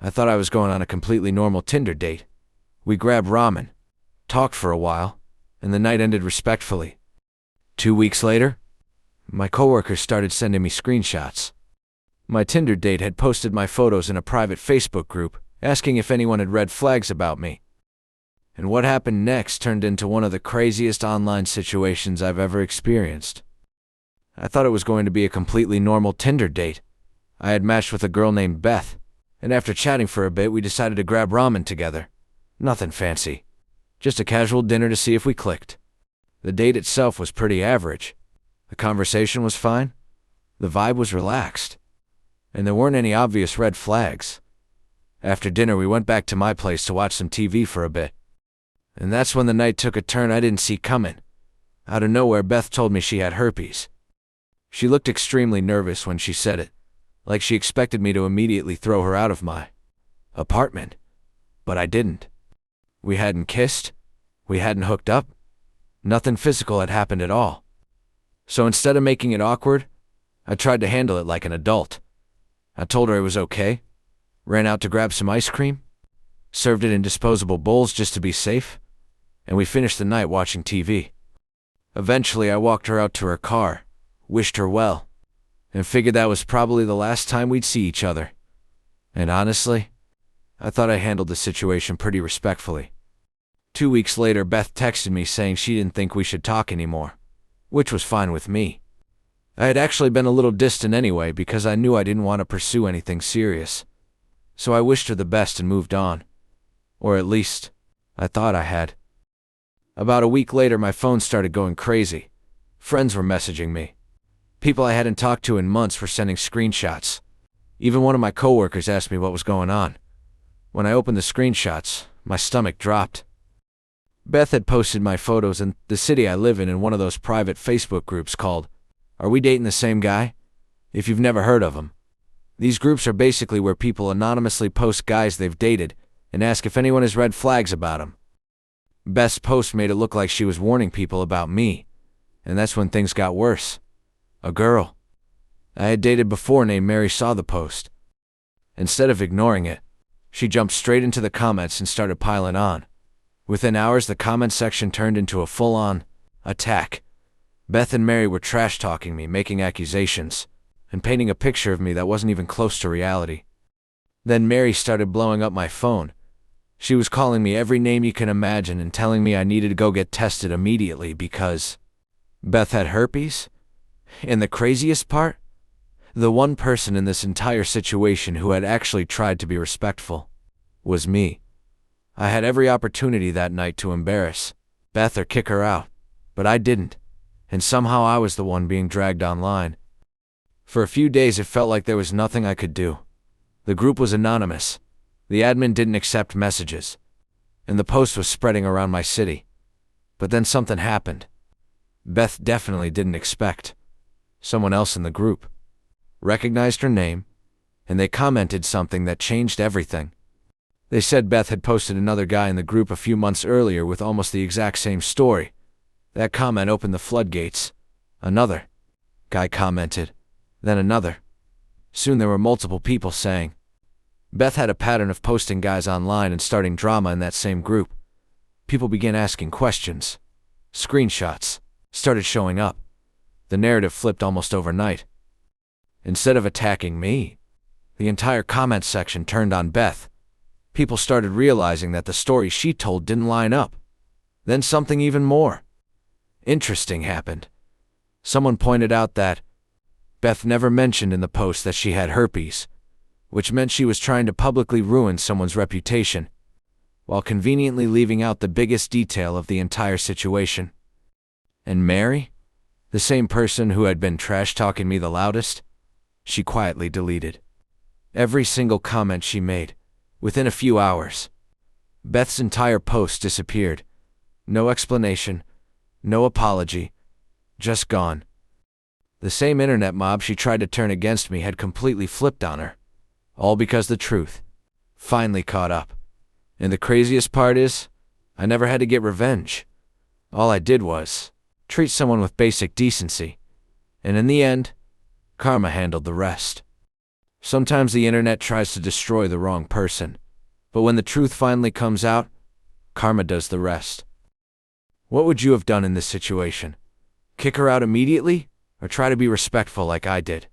I thought I was going on a completely normal Tinder date. We grabbed ramen, talked for a while, and the night ended respectfully. 2 weeks later, my coworkers started sending me screenshots. My Tinder date had posted my photos in a private Facebook group, asking if anyone had red flags about me. And what happened next turned into one of the craziest online situations I've ever experienced. I thought it was going to be a completely normal Tinder date. I had matched with a girl named Beth, and after chatting for a bit, we decided to grab ramen together. Nothing fancy. Just a casual dinner to see if we clicked. The date itself was pretty average. The conversation was fine. The vibe was relaxed. And there weren't any obvious red flags. After dinner, we went back to my place to watch some TV for a bit. And that's when the night took a turn I didn't see coming. Out of nowhere, Beth told me she had herpes. She looked extremely nervous when she said it, like she expected me to immediately throw her out of my apartment. But I didn't. We hadn't kissed. We hadn't hooked up. Nothing physical had happened at all. So instead of making it awkward, I tried to handle it like an adult. I told her it was okay, ran out to grab some ice cream, served it in disposable bowls just to be safe, and we finished the night watching TV. Eventually, I walked her out to her car, wished her well, and figured that was probably the last time we'd see each other. And honestly, I thought I handled the situation pretty respectfully. 2 weeks later, Beth texted me saying she didn't think we should talk anymore, which was fine with me. I had actually been a little distant anyway because I knew I didn't want to pursue anything serious. So I wished her the best and moved on. Or at least, I thought I had. About a week later, my phone started going crazy. Friends were messaging me. People I hadn't talked to in months were sending screenshots. Even one of my coworkers asked me what was going on. When I opened the screenshots, my stomach dropped. Beth had posted my photos in the city I live in one of those private Facebook groups called "Are We Dating the Same Guy?" If you've never heard of them. These groups are basically where people anonymously post guys they've dated and ask if anyone has red flags about them. Beth's post made it look like she was warning people about me, and that's when things got worse. A girl I had dated before named Mary saw the post. Instead of ignoring it, she jumped straight into the comments and started piling on. Within hours, the comment section turned into a full-on attack. Beth and Mary were trash-talking me, making accusations, and painting a picture of me that wasn't even close to reality. Then Mary started blowing up my phone. She was calling me every name you can imagine and telling me I needed to go get tested immediately because Beth had herpes. And the craziest part? The one person in this entire situation who had actually tried to be respectful was me. I had every opportunity that night to embarrass Beth or kick her out, but I didn't, and somehow I was the one being dragged online. For a few days it felt like there was nothing I could do. The group was anonymous, the admin didn't accept messages, and the post was spreading around my city. But then something happened. Beth definitely didn't expect. Someone else in the group recognized her name, and they commented something that changed everything. They said Beth had posted another guy in the group a few months earlier with almost the exact same story. That comment opened the floodgates. Another guy commented, then another. Soon there were multiple people saying. Beth had a pattern of posting guys online and starting drama in that same group. People began asking questions. Screenshots started showing up. The narrative flipped almost overnight. Instead of attacking me, the entire comment section turned on Beth. People started realizing that the story she told didn't line up. Then something even more interesting happened. Someone pointed out that Beth never mentioned in the post that she had herpes, which meant she was trying to publicly ruin someone's reputation, while conveniently leaving out the biggest detail of the entire situation. And Mary, the same person who had been trash-talking me the loudest, she quietly deleted every single comment she made. Within a few hours, Beth's entire post disappeared. No explanation, no apology, just gone. The same internet mob she tried to turn against me had completely flipped on her. All because the truth finally caught up. And the craziest part is, I never had to get revenge. All I did was treat someone with basic decency. And in the end, karma handled the rest. Sometimes the internet tries to destroy the wrong person, but when the truth finally comes out, karma does the rest. What would you have done in this situation? Kick her out immediately, or try to be respectful like I did?